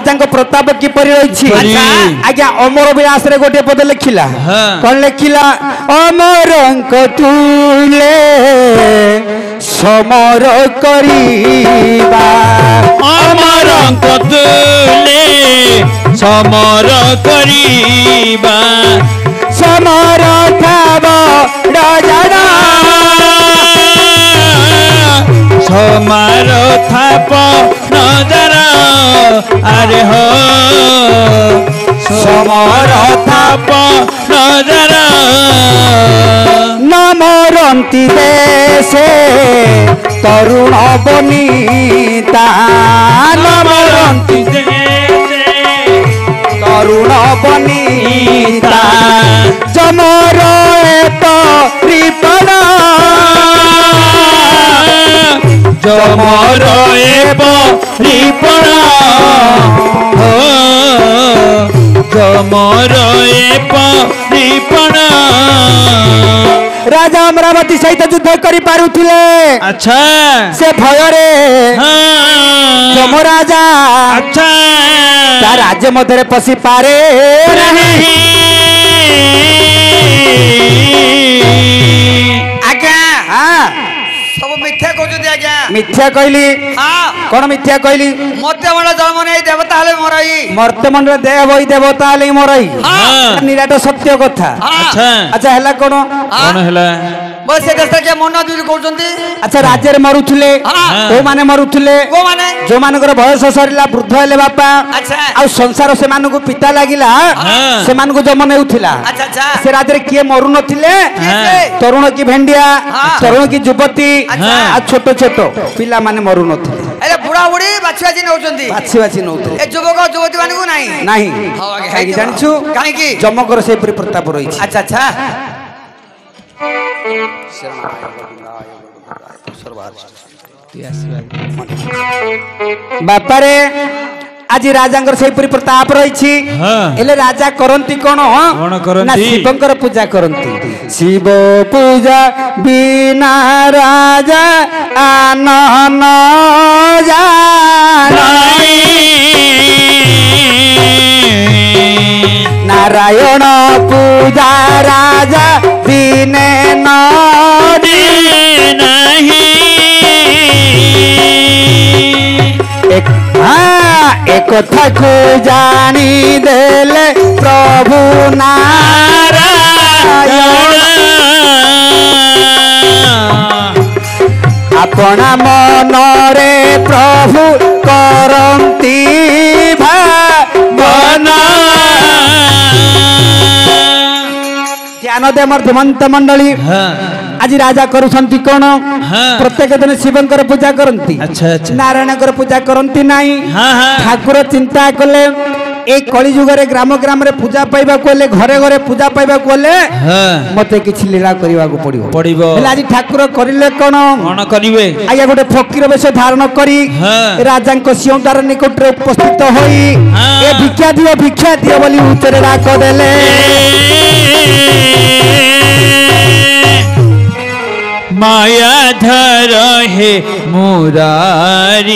राजा प्रताप किपर रही आज्ञा अमर व्यास रे गोटे पद लिखिला कौन लिखिला अमर तुले समर करिबा अमर तुले समर करिबा समर थाव राजा समार थाप नजर अरे हो समार थाप नजर नमरंती देशे तरुण बनीता नमरंती देशे तरुण बनीता जमर रिपना जमर रिपणा हो जमर रिपणा राजा अमरावती सहित युद्ध करि पारुथिले अच्छा से भयरे जमराजा अच्छा ता राज्य मध्य पशि पारे नहीं आज्ञा हाँ सब मिथ्या कहते आज्ञा मिथ्या कहली हाँ कौन मिथ्या कहली मत मंडल जन्म नहीं देवता हेले मरई मर्त्यमंडल देह बही देवता हेले मरई निराट सत्य कथा अच्छा अच्छा हैला कौन कौन हैला बस से देश के मन दूर कहउचंती अच्छा राज्य रे मरुथुले को माने मरुथुले को माने जो मानकर बयस सरिला वृद्ध हेले बापा अच्छा आ संसार से मानकु पिता लागिला से मानकु जम नेउथिला अच्छा अच्छा से राज्य रे किए मरु नथिले तरुण की भेंडिया तरुण की युवती आ छोट छोट पिला माने मरु नथिले अरे बुढ़ा बुढ़ी बाछी बाछी नउचंती बाछी बाछी नउथिले ए युवक युवती मानकु नाही नाही हां काई जानछु काई की जमकर से परि प्रताप रही अच्छा अच्छा बापा रे आज राजांकर से परि प्रताप रही एले राजा करंती कोन ना शिवंकर पूजा करंती शिव पूजा बिना राजा आनन जानाई नारायण पूजा राजा दिने नहीं एक कथा को जानी देले प्रभु नारायण अपना मनरे प्रभु करंती भावना ध्यान दे मोर धमंत मंडली आज राजा करुछंती कोन प्रत्येक दिन शिवंकर पूजा करंती अच्छा अच्छा नारायणकर पूजा करंती नाही ठाकुर चिंता कले ए कली युग रे ग्राम ग्राम रे पूजा पाइबा कोले घरे घरे पूजा पाइबा कोले मते किछि लीला करिवा को पड़िबो हेला आज ठाकुर करिले कोन करिवे आया गोटे फकीर वेश धारण करी राजा को सिंहदार निकट रे उपस्थित होई ए भिक्षा दियो बोली उच्चरे डाक देले मायाधर हे मुरारी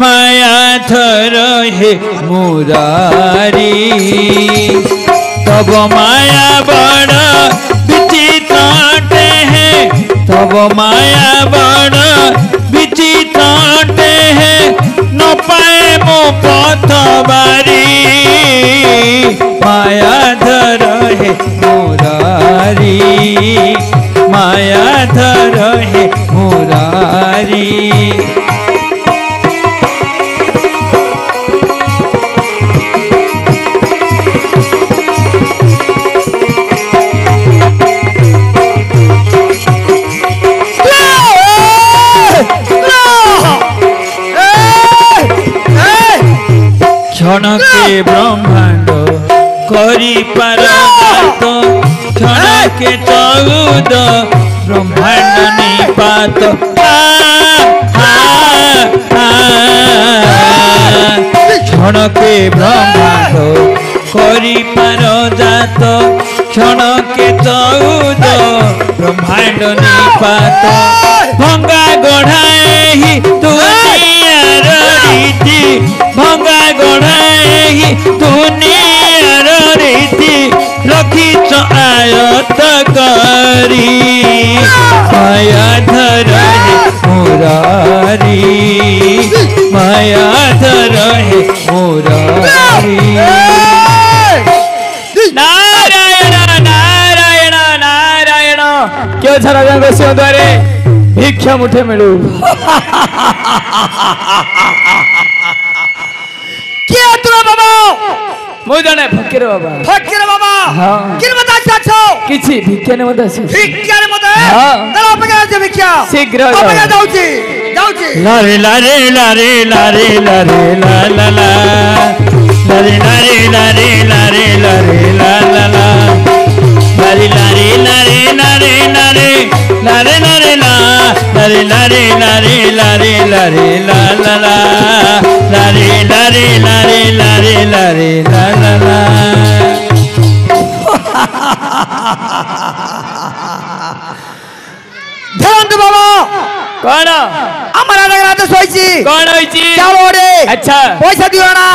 मायाधर हे मुरारी तब माया बड़ विचित्र है तब माया बड़ विचित्र है न पाए मो पथ बारी मायाधर हे मुरारी मायाधर हे मुरारी क्षण के ब्रह्मांड करी पार क्षण के 14 ब्रह्मांड निपात क्षण के ब्रह्मांड करी पार जात क्षण के 14 ब्रह्मांड निपात भंगा गढ़ाए ही दुनियार रीति भंगा गढ़ाई दुनियार रीति रखिच आयत करी माया धर मुरारी माया धर मुरारी नारायण नारायण नारायण क्यों छरा जंग से द्वारे भिक्षा मुठे मिलू किए तुम बाबा मु जाने फकीर बाबा हां किन बता छाछो किछि भिक्षा ने मत आसी भिक्षा ने मत हां तला अपगा जे भिक्षा शीघ्र अपगा जाउची लारे लारे लारे लारे लारे ला ला ला लारे लारे लारे लारे लारे ला ला ला लारे लारे लारे लारे लारे लारे लारे ला लारे लारे लारे लारे लारे ला ला ला लारे लारे लारे लारे लारे ला ला ला ध्यान बाबा कौन हमारा नगराते सोईची कौन होईची चावल उठे अच्छा पैसा दियो ना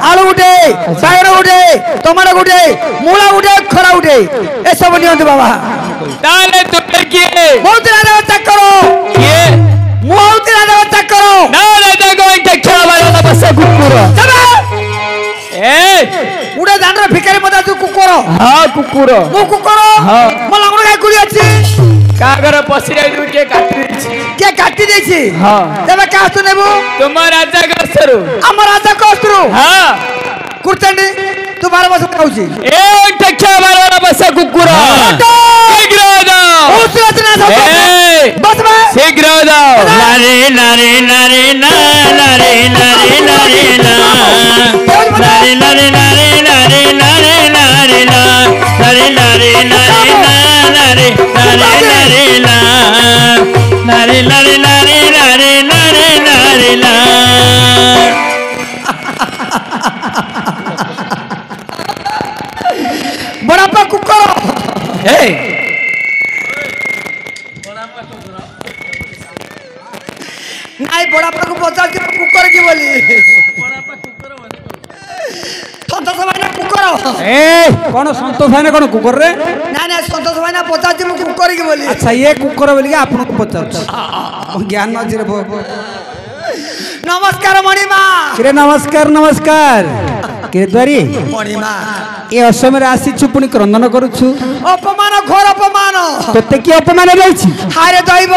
आलू उठे बायगण उठे टमाटर उठे मूला उठे खरा उठे ए सब नियंत बाबा ताले तुम किए बहुत राजा चेक करो किए बहुत राजा चेक करो ना राजा को एक खेला वाला बस कुकुर ए उड़े दांडर भिखारी मत तू कुकुर हां कुकुर मु कुकुर हां म लंगड़ गाय कुली अछि कागर पसी रे के काटी देछि हां तबे का तू नेबू तुम राजा गसरु हम राजा कोस्तरु हां कुर्तंडी तू 12 वर्ष खाउछि एक खेला वाला बस कुकुर शीघ्र जाओ उस रचना सब बस में शीघ्र जाओ लारे लारे लारे ना लारे लारे लारे ना लारे लारे लारे लारे लारे लारे ला लारे लारे लारे ना लारे लारे लारे ला लारे लारे लारे लारे लारे लारे ला बड़ापा कुकुर ए नाई बड़ापा को पचास के कुकुर की बोली बड़ापा कुकुर संतोष भाई ना कुकुर ए कौन संतोष भाई ना कौन कुकुर रे ना ना संतोष भाई ना पचास के कुकुर की बोली अच्छा ये कुकुर बोली आपन को पचास ज्ञान न जिरे नमस्कार मणिमा किरे नमस्कार नमस्कार किरे द्वारी मणिमा ए असमय आसी छु पुनी क्रंदन करूछु अपमान घोर अपमान तते की अपमान रहछि हारे दैव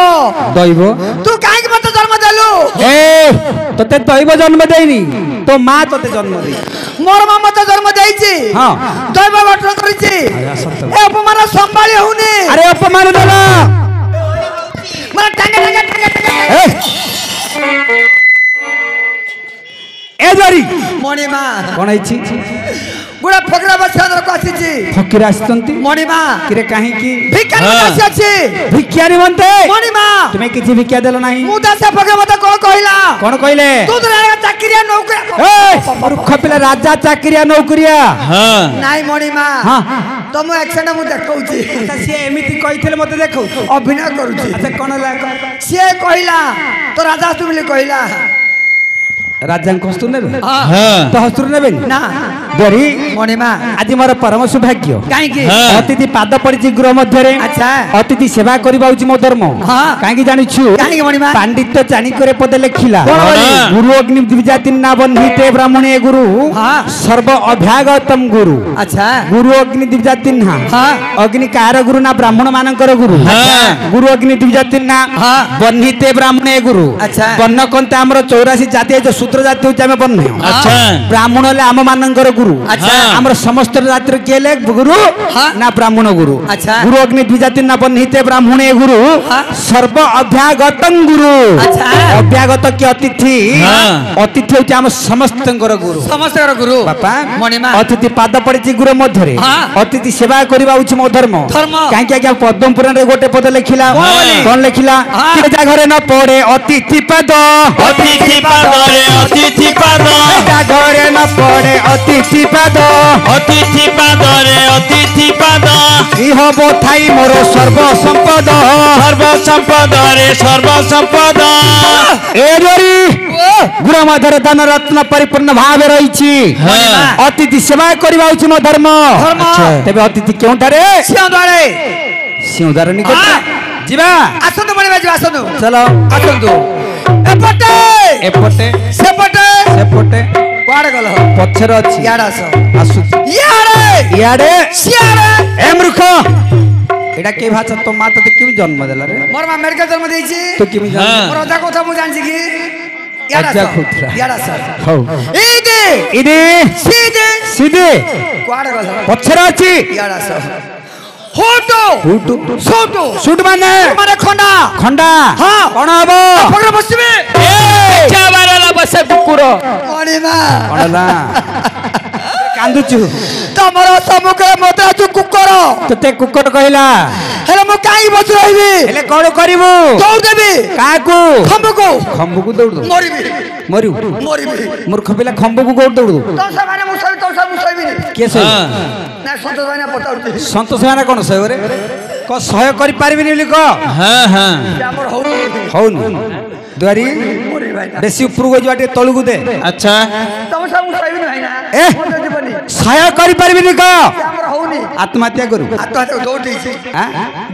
दैव तू काहे के मत जन्म देलु ए तते दैव जन्म देइनी तो मां तते जन्म दे मोर मां मत जन्म देइछि हां दैव गठन करिछि ए अपमान संभाळी होउनी अरे अपमान देला मन टांगे टांगे टांगे ए द्वारी मणिमा कोन आइछि गुड़ा फकरा बच्चा को आसीछि फकीर आस्तंती मणिमा किरे काहे की भिखारी आसी अछि भिखारी बनते मणिमा तुमे किछि भिक्षा देलो नाही मु दासा फकरा मत कोन कहिला कोन कहिले तू तो राजा चाकरिया नौकरी ए मूर्ख पिला राजा चाकरिया नौकरिया हां नाई मणिमा हां तुम एक्शन मु देखौछि अच्छा से एमिति कहिथिले मते देखौ अभिनय करूछि अच्छा कोन ला से कहिला तो राजा तुमले कहिला राजा कस्तुर नेबे हां तो हस्तुर नेबे ना देरी मणिमा आज मोर परम सौभाग्य काहे की हाँ। अतिथि पाद पड़िछि गृह मध्य रे अच्छा अतिथि सेवा करबा होछि मो धर्म हाँ। काहे की जानि छु काहे की मणिमा पांडित्य जानि करे पद लेखिला कोन बोली? गुरु अग्नि द्विजाति ना बन्धिते ब्राह्मणे गुरु हाँ। सर्व अभ्यागतम गुरु अच्छा गुरु अग्नि द्विजाति ना हाँ। अग्नि कार गुरु ना ब्राह्मण मानकर गुरु हाँ। गुरु अग्नि द्विजाति ना हाँ। बन्धिते ब्राह्मणे गुरु अच्छा। बन्न कंते हमर 84 जाति जो सूत्र जाति होछि हम बन्न अच्छा ब्राह्मण ले आम मानकर गुरु अच्छा। हमर समस्त जातिर केले गुरु हाँ। ना ब्राह्मण गुरु अच्छा। गुरु अग्नि द्विजाति ना बन्धिते ब्राह्मणे गुरु हाँ। सर्व अभ्यागतम गुरु अच्छा। अभ्यागत की अतिथि हाँ। अतिथि होछि हम समस्तंकर गुरु समस्त गुरु बापा मणिमा अतिथि पाद पड़िछि गुरु मध्य रे हाँ। अतिथि सेवा करबा होछि मो धर्म धर्म। काहे कि आज्ञा पद्म पुराण रे गोटे पद लिखिला बोली? कोन लिखिला हाँ। के जा घरे न पड़े अतिथि पद अतिथि पादरे अतिथि पाद जा घरे न पड़े अतिथि पद अतिथि पादरे अतिथि पाद ই হব ঠাই মোর সর্বসম্পদ রে সর্বসম্পদ এ জরি গুরুমধর দান রত্ন পরিপূর্ণ ভাবে রয়েছি অতিথি সেবা করিবা হচ্ছে মো ধর্ম তেবে অতিথি কেউঠারে সিংহদ্বার নিকট ଯିବା ଆସନ୍ତୁ ମଣିମା ଯିବା ଆସନ୍ତୁ ଚଲ ଆସନ୍ତୁ ଏପଟେ ଏପଟେ ସେପଟେ ସେପଟେ କୁଆଡେ ଗଲ ପଛରେ ଅଛି ଇଆଡେ ଆସ ଆସୁଛି ଇଆଡେ ଇଆଡେ ସିଆଡେ ଏ ମୂର୍ଖ ଏଟା କେ ଭାଷା ତୋ ମା ତତେ କେମିତି ଜନ୍ମ ଦେଲା ରେ ମୋର ମା ମେଡିକାଲ ଜନ୍ମ ଦେଇଛି ତୁ କେମିତି ଜାଣିଛୁ ମୋର ଅଜା କଥା ମୁଁ ଜାଣିଛି କି ଅଜା ଖୁତ୍ରା ଇଆଡେ ଆସ ହଉ ଇଦି ଇଦି ସିଦି ସିଦି କୁଆଡେ ଗଲ ପଛରେ ଅଛି ଇଆଡେ ଆସ ହୋଟୁ ହୁଟୁ ସୋଟୁ ସୁଟ ମାନେ ଖଣ୍ଡା ଖଣ୍ଡା ହଁ କଣ ହବ ପକଡ ବସିବେ ଏ ଚାବାରଲା ବସେ କୁକୁର ମଣିମା କଣଲା କାନ୍ଦୁଛୁ ତମର ସମ୍ମୁଖରେ ମତେ ଆଛୁ କୁକୁର ତତେ କୁକୁର କହିଲା ହେଲେ ମୁଁ କାହିଁ ବସି ରହିବି ହେଲେ କଣ କରିବୁ ଦୌଡ଼ ଦେବି କାହାକୁ ଖମ୍ବକୁ ଖମ୍ବକୁ ଦୌଡୁ ମରିବି ମରିବୁ ମରିବି ମୂର୍ଖ ପିଲା ଖମ୍ବକୁ କୋଉଠି ଦୌଡୁ ତ ସେମାନେ ମୁଁ ସହି ତ ସବୁ ସହିବିନି କିଏ ସହି ନା ସନ୍ତୋଷ ଭାଇନା ପଚାରୁଛି ସନ୍ତୋଷ ଭାଇନା କଣ ସହରେ କ ସହ୍ୟ କରିପାରିବିନି ବୋଲି କହ ଆମର ହଉନି ହଉନି ଦୁଆରୀ ବେଶୀ ଉପରକୁ ଯିବା ଟିକେ ତଳକୁ ଦେ ଆଚ୍ଛା ତମ ସବୁ ସହିବିନି ଭାଇନା ଏ ମତେ ଯିବନି ସହ୍ୟ କରିପାରିବିନି କହ ଆମର ହଉନି ଆତ୍ମହତ୍ୟା କରୁ ଆତ୍ମହତ୍ୟା ଦୌଡ଼ ଦେଇଛି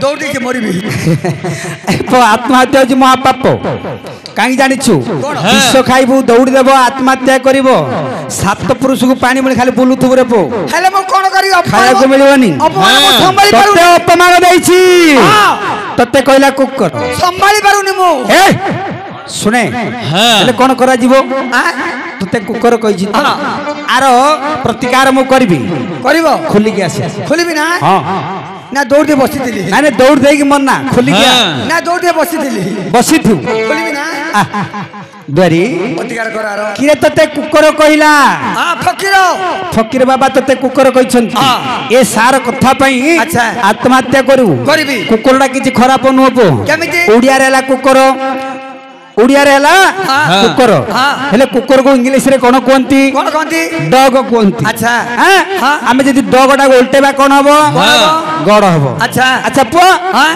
ଦୌଡ଼ ଦେଇଛି ମରିବି ଆତ୍ମହତ୍ୟା ହଉଛି ମହାପାପ କାହିଁକି ଜାଣିଛୁ ବିଷ ଖାଇବୁ ଦୌଡ଼ି ଦେବ ଆତ୍ମହତ୍ୟା କରିବ ସାତ ପୁରୁଷକୁ ପାଣି ମିଳି ଖାଲି ବୁଲୁଥିବୁ ରେ ପୋ ହେଲେ ମୁଁ କଣ କରିବି ଖାଇବାକୁ ମିଳିବନି ସମ୍ଭାଳି ତତେ ପାରୁନି ଅପମାନ ଦେଇଛି ତତେ କହିଲା କୁକୁର ସମ୍ଭାଳି ପାରୁନି ମୁଁ ଶୁଣେ ହେଲେ କଣ କରାଯିବ ତତେ କୁକୁର କହିଛି ଆର ପ୍ରତିକାର ମୁଁ କରିବି କରିବ ଖୋଲିକି ଆସେ ଖୋଲିବି ନା ହଁ ନା ଦୌଡ଼ ଦେଇ ବସିଥିଲି ନାଇଁ ଦୌଡ଼ି ଦେଇକି ମନା ଖୋଲିକି ନା ଦୌଡ଼ ଦେଇ ବସିଥିଲି ବସିଥିବୁ ଖୋଲିବି ନା ଦ୍ୱାରୀ ପ୍ରତିକାର କର କିରେ ତତେ କୁକୁର କହିଲା ଫକୀର ଫକୀର ବାବା ତତେ କୁକୁର କହିଛନ୍ତି ଏ ସାର କଥା ପାଇଁ ଆତ୍ମହତ୍ୟା କରିବୁ କରିବି କୁକୁରଟା କିଛି ଖରାପ ନୁହଁ ପୁଅ କେମିତି ଓଡ଼ିଆରେ ହେଲା କୁକୁର ଓଡ଼ିଆରେ ହେଲା କୁକୁର ହେଲେ କୁକୁରକୁ ଇଂଲିଶରେ କଣ କୁହନ୍ତି ଡଗ କୁହନ୍ତି ଆଚ୍ଛା ଆମେ ଯଦି ଡଗଟାକୁ ଓଲଟେଇବା କଣ ହବ ଗଡ଼ ହବ ଆଚ୍ଛା ପୁଅ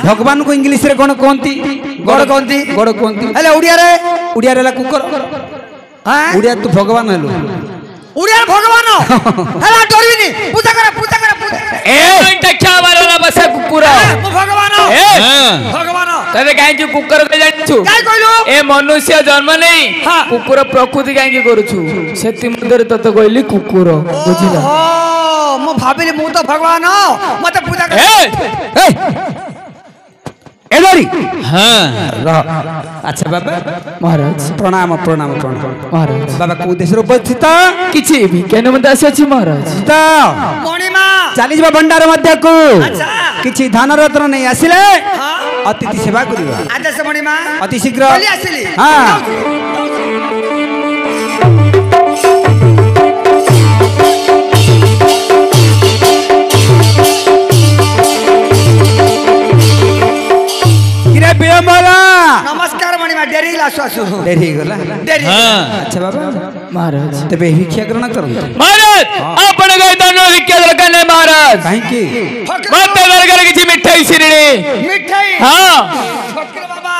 ଭଗବାନଙ୍କୁ ଇଂଲିଶରେ କଣ କୁହନ୍ତି ଗଡ଼ କୁହନ୍ତି ଗଡ଼ କୁହନ୍ତି ହେଲେ ଓଡ଼ିଆରେ ହେଲା କୁକୁର ଓଡ଼ିଆ ତୁ ଭଗବାନ ହେଲୁ ଓଡ଼ିଆରେ ଭଗବାନ ହେଲା ଡରିବିନି ପୂଜା କର ପୂଜା କର ପୂଜା ଏ ଦେଖିଆ ବାରଲା ବସେ କୁକୁର ମୁଁ ଭଗବାନ ଭଗବାନ ତତେ କାହିଁକି କୁକୁର କେ ଜାଣିଛୁ କାଇଁ କହିଲୁ ଏ ମନୁଷ୍ୟ ଜନ୍ମ ନେଇ କୁକୁର ପ୍ରକୃତି କାହିଁକି କରୁଛୁ ସେତି ମଧ୍ୟରେ ତତେ କହିଲି କୁକୁର ବୁଝିଲା ମୁଁ ଭାବିଲି ମୁଁ ତ ଭଗବାନ ମତେ ପୂଜା କର আচ্ছা বাবা মহারাজ প্রণাম প্রণাম প্রণাম মহারাজ বাবা কোন দেশের উপস্থিত কিছু বিজ্ঞান মধ্যে আসিছি মহারাজ মণিমা চালি যা ভণ্ডার মধ্যকু কিছু ধান রত্ন নেই আসিলে অতিথি সেবা করিবা আদেশ মণিমা অতি শীঘ্র চলি আসিলি হ্যাঁ नमस्कार मणिमा डेरी आसु आसु डेरी गला डेरी अच्छा बाबा महाराज तबे भिक्षा ग्रहण करंतु महाराज आपण गय दन भिक्षा दरकार नै महाराज काहे की मत दरकार किछि मिठाई सिरणी मिठाई हां फकीर बाबा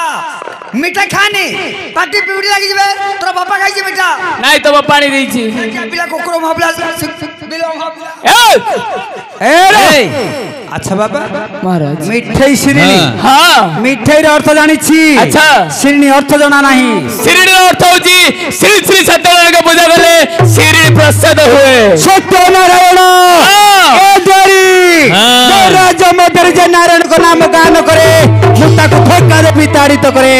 मिठाई खानी पार्टी पिउडी लागि जबे तोर बापा खाइ छै मिठा नाही तो पानी देई छी बिला कोकरो महबला बिला महबला ए रे अच्छा बाबा महाराज मिठाई सिरणी हां मिठाई रे अर्थ जानि छी अच्छा सिरणी अर्थ जाना नाही सिरणी रे अर्थ होची श्री श्री सत्यनारायण के पूजा करले सिरणी प्रसाद हुए सत्यनारायण ए देरी राजा मदर जे नारायण को नाम गान करे मुता को धोखा दे विताड़ित करे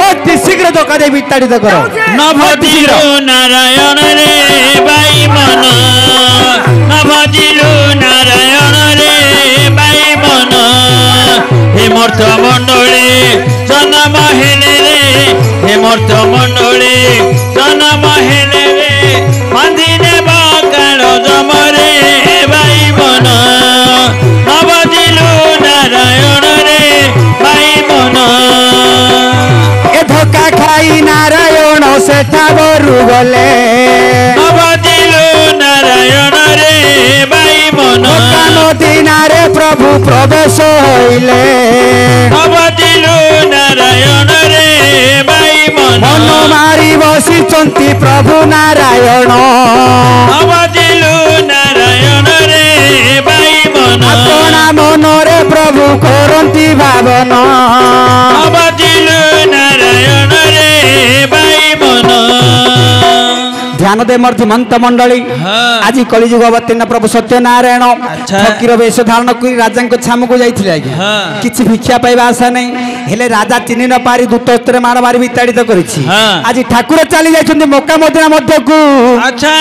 अति शीघ्र धोखा दे विताड़ित करो नभदिलो नारायण रे भाई मन नभदिलो नारायण रे भाई मन हे मूर्त मंडली जन्म हेले रे हे मूर्त मंडली जन्म हेले रे बांधिने बाकाळ जमरे भाई मन नभदिलो नारायण रे भाई मन ए धोखा खाई नारायण सेठा बरु गले नभदिलो नारायण रे भाई मन नदी ना ଗାଁରେ ପ୍ରଭୁ ପ୍ରବେଶ ହୋଇଲେ ଅବଧିଲୁ ନାରାୟଣ ରେ ଭାଇ ମନ ମାରି ବସିଛନ୍ତି ପ୍ରଭୁ ନାରାୟଣ ଅବଧିଲୁ ନାରାୟଣ ରେ ଭାଇ ମନ ଆପଣା ମନରେ ପ୍ରଭୁ କରନ୍ତି ଭାବନ ଅବଧିଲୁ ନାରାୟଣ ରେ ଭାଇ ମନ ଧ୍ୟାନ ଦେ ମୋର ଧୀମନ୍ତ ମଣ୍ଡଳୀ ଆଜି କଳିଯୁଗ ଅବତୀର୍ଣ୍ଣ ପ୍ରଭୁ ସତ୍ୟନାରାୟଣ ଫକୀର ବେଶ ଧାରଣ କରି ରାଜାଙ୍କ ଛାମକୁ ଯାଇଥିଲେ ଆଜ୍ଞା କିଛି ଭିକ୍ଷା ପାଇବା ଆଶା ନାହିଁ ହେଲେ ରାଜା ଚିହ୍ନି ନ ପାରି ଦୂତ ହସ୍ତରେ ମାଡ଼ ମାରି ବିତାଡ଼ିତ କରିଛି ଆଜି ଠାକୁର ଚାଲି ଯାଇଛନ୍ତି ମକ୍କା ମଦିନା ମଧ୍ୟକୁ ଆଚ୍ଛା